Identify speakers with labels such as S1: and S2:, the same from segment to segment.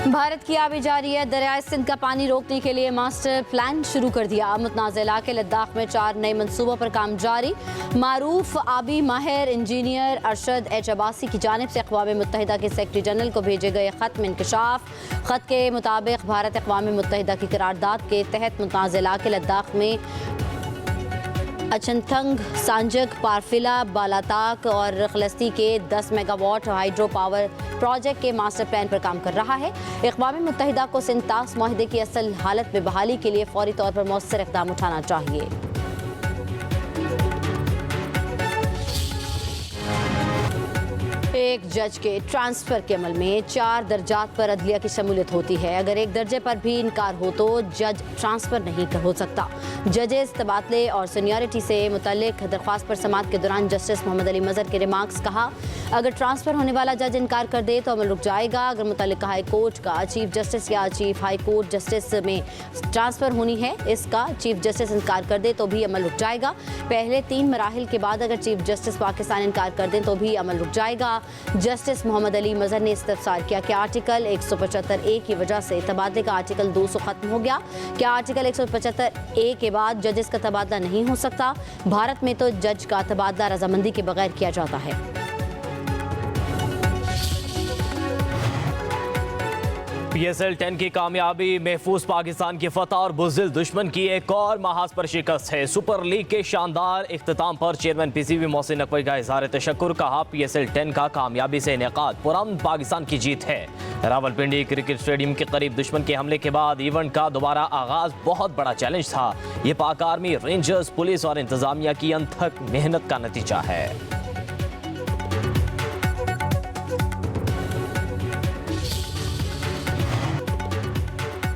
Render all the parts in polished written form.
S1: भारत की आबीजारी है। दरियाए सिंध का पानी रोकने के लिए मास्टर प्लान शुरू कर दिया। मुतनाज़ इलाके लद्दाख में 4 नए मंसूबों पर काम जारी। मारूफ आबी माहिर इंजीनियर अरशद एच अब्बासी की जानिब से अक़वाम मुत्तहिदा के सेक्रेटरी जनरल को भेजे गए ख़त में इंकशाफ। ख़त के मुताबिक भारत अक़वाम मुत्तहिदा की करारदाद के तहत मुतनाज़ इलाके लद्दाख में अचनथंग, सांजक, पारफिला, बालाताक और खलस्ती के 10 मेगावाट हाइड्रो पावर प्रोजेक्ट के मास्टर प्लान पर काम कर रहा है। अक़वाम मुत्तहिदा को सिंध तास माहिदे की असल हालत में बहाली के लिए फौरी तौर पर मौसर इक़दाम उठाना चाहिए। एक जज के ट्रांसफ़र के अमल में 4 दर्जात पर अदलिया की शमूलियत होती है। अगर एक दर्जे पर भी इनकार हो तो जज ट्रांसफ़र नहीं हो सकता। जजेस तबादले और सीनियरिटी से मुतल्लिक दरख्वास्त पर समाअत के दौरान जस्टिस मोहम्मद अली मज़हर के रिमार्क्स कहा, अगर ट्रांसफ़र होने वाला जज इनकार कर दे तो अमल रुक जाएगा। अगर मुतल्लिका हाई कोर्ट का चीफ जस्टिस या चीफ हाई कोर्ट जस्टिस में ट्रांसफ़र होनी है, इसका चीफ जस्टिस इनकार कर दे तो भी अमल रुक जाएगा। पहले 3 मराहिल के बाद अगर चीफ जस्टिस पाकिस्तान इनकार कर दें तो भी अमल रुक जाएगा। जस्टिस मोहम्मद अली मज़हर ने इस्तफसार किया कि आर्टिकल 175A की वजह से तबादले का आर्टिकल 200 खत्म हो गया। क्या आर्टिकल 175A के बाद जजेस का तबादला नहीं हो सकता? भारत में तो जज का तबादला रजामंदी के बगैर किया जाता है।
S2: PSL 10 की कामयाबी, महफूज पाकिस्तान की फतह और बुज़दिल दुश्मन की एक और महाज पर शिकस्त है। सुपर लीग के शानदार इख्तिताम पर चेयरमैन PCB मोहसिन नकवी का इज़हार तशक्कुर। कहा, PSL 10 का कामयाबी से इनेकाद पुरअमन पाकिस्तान की जीत है। रावलपिंडी क्रिकेट स्टेडियम के करीब दुश्मन के हमले के बाद इवेंट का दोबारा आगाज बहुत बड़ा चैलेंज था। ये पाक आर्मी, रेंजर्स, पुलिस और इंतजामिया की अनथक मेहनत का नतीजा है।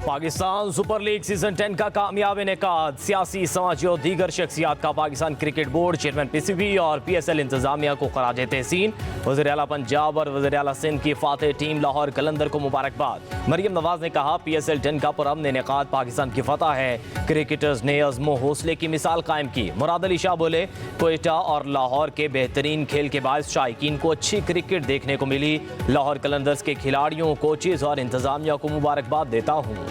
S2: पाकिस्तान सुपर लीग सीजन 10 का कामयाब इनेकाद। सियासी, समाजी और दीगर शख्सियात का Pakistan cricket board, chairman PCB और PSL इंतजामिया को खराज तहसीन। वज़ीर आला पंजाब और वज़ीर आला सिंध की फातेह टीम लाहौर कलंदर को मुबारकबाद। मरियम नवाज ने कहा, PSL 10 का पुरअमन इनेकाद पाकिस्तान की फतह है। क्रिकेटर्स ने अज़्म हौसले की मिसाल कायम की। मुराद अली शाह बोले, कोयटा और लाहौर के बेहतरीन खेल के बायस शायकीन को अच्छी क्रिकेट देखने को मिली। लाहौर कलंदर्स के खिलाड़ियों, कोचेज और इंतजामिया को मुबारकबाद देता हूँ।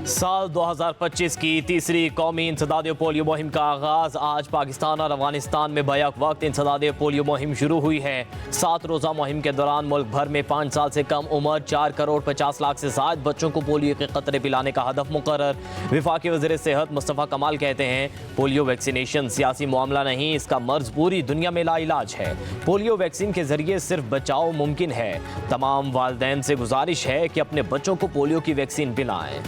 S2: साल 2025 की तीसरी कौमी इंसदाद पोलियो मुहिम का आगाज आज पाकिस्तान और अफगानिस्तान में बैक वक्त इंसदाद पोलियो मुहिम शुरू हुई है। 7 रोज़ा मुहिम के दौरान मुल्क भर में 5 साल से कम उम्र 4 करोड़ 50 लाख से ज़ायद बच्चों को पोलियो के क़तरे पिलाने का हदफ मुकर्रर। वफाकी वज़ीर सेहत मुस्तफ़ा कमाल कहते हैं, पोलियो वैक्सीनेशन सियासी मामला नहीं, इसका मर्ज पूरी दुनिया में लाइलाज है। पोलियो वैक्सीन के जरिए सिर्फ बचाव मुमकिन है। तमाम वालिदैन से गुजारिश है कि अपने बच्चों को पोलियो की वैक्सीन पिलाएं।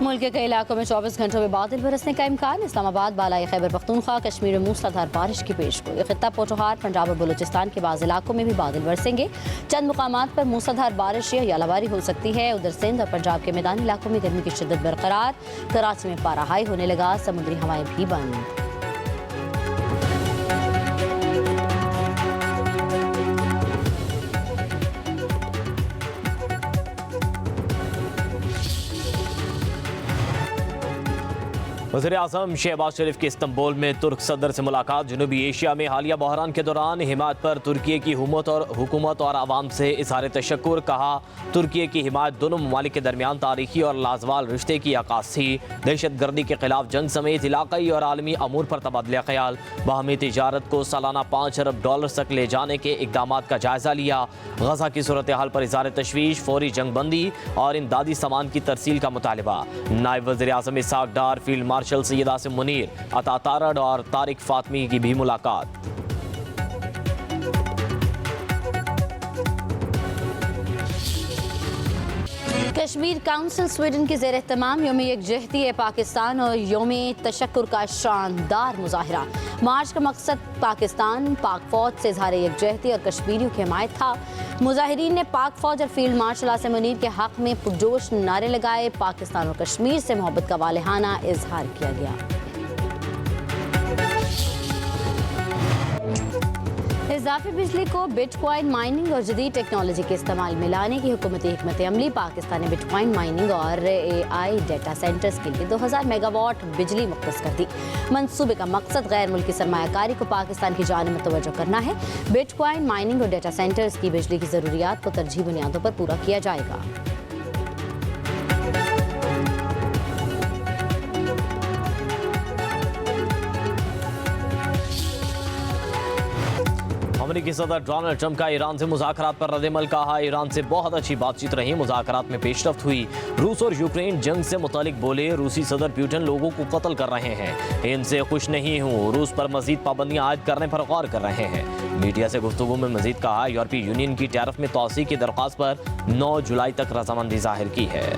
S1: मुल्क के कई इलाकों में 24 घंटों में बादल बरसने का इम्कान। इस्लामाबाद, बालाई खैबर पख्तूनख्वा, कश्मीर में मूसलाधार बारिश की पेशगोई। खित्ता पोठोहार, पंजाब और बलूचिस्तान के बाज़ इलाकों में भी बादल बरसेंगे। चंद मुकामात पर मूसलाधार बारिश या यालाबारी हो सकती है। उधर सिंध और पंजाब के मैदानी इलाकों में गर्मी की शिद्दत बरकरार। कराची में पारा हाई होने लगा, समुद्री हवाएं भी बंद।
S2: वज़ीर आज़म शहबाज शरीफ की इस्तंबुल में तुर्क सदर से मुलाकात। जनूबी एशिया में हालिया बहरान के दौरान हिमायत पर तुर्की की हुकूमत और आवाम से इज़हार तशक्कुर। कहा, तुर्की की हिमायत दोनों ममालिक के दरमियान तारीखी और लाजवाल रिश्ते की अक्कास थी। दहशत गर्दी के खिलाफ जंग समेत इलाक़ाई और आलमी अमूर पर तबादला ख्याल। बाहमी तिजारत को सालाना $5 अरब तक ले जाने के इक़दाम का जायज़ा लिया। गज़ा की सूरत हाल पर इज़हार तशवीश, फौरी जंग बंदी और इमदादी सामान की तरसील का मुतालिबा। नायब वज़ीर आज़म इसहाक़ डार, फील्ड मार्शल सैयद आसिम मुनीर, अता तारड़ और तारिक फातमी की भी मुलाकात।
S1: कश्मीर काउंसिल स्वीडन की ज़ेर एहतमाम यौम यकजहती पाकिस्तान और यौम तशक्कुर का शानदार मुजाहिरा। मार्च का मकसद पाकिस्तान, पाक फ़ौज से इज़हार यकजहती और कश्मीरियों की हिमायत था। मुजाहिरीन ने पाक फ़ौज और फील्ड मार्शल आसिम मुनीर के हक़ में पुरजोश नारे लगाए। पाकिस्तान और कश्मीर से मोहब्बत का वालिहाना इजहार किया गया। इजाफी बिजली को बिटकॉइन माइनिंग और जदीद टेक्नोलॉजी के इस्तेमाल में लाने की हुकूमती हिकमत अमली पाकिस्तान ने बिटकॉइन माइनिंग और AI डेटा सेंटर्स के लिए 2000 मेगावाट बिजली मुख्तस कर दी। मंसूबे का मकसद गैर मुल्की सरमायाकारी को पाकिस्तान की जानिब मुतवज्जो करना है। बिटकॉइन माइनिंग और डेटा सेंटर्स की बिजली की ज़रूरियात को तरजीही बुनियादों पर पूरा किया जाएगा।
S2: अमेरिकी सदर डोनाल्ड ट्रंप का ईरान से मुज़ाकरात पर रद्द-ए-अमल। कहा, ईरान से बहुत अच्छी बातचीत रही, मुज़ाकरात में पेशरफ्त हुई। रूस और यूक्रेन जंग से मुतालिक बोले, रूसी सदर पुतिन लोगों को कत्ल कर रहे हैं, इनसे खुश नहीं हूँ। रूस पर मजीद पाबंदियां आयद करने पर गौर कर रहे हैं। मीडिया से गुफ्तगू में मजीद कहा, यूरोपीय यूनियन की टैरिफ में तोसी की दरख्वास्त पर 9 जुलाई तक रजामंदी जाहिर की है।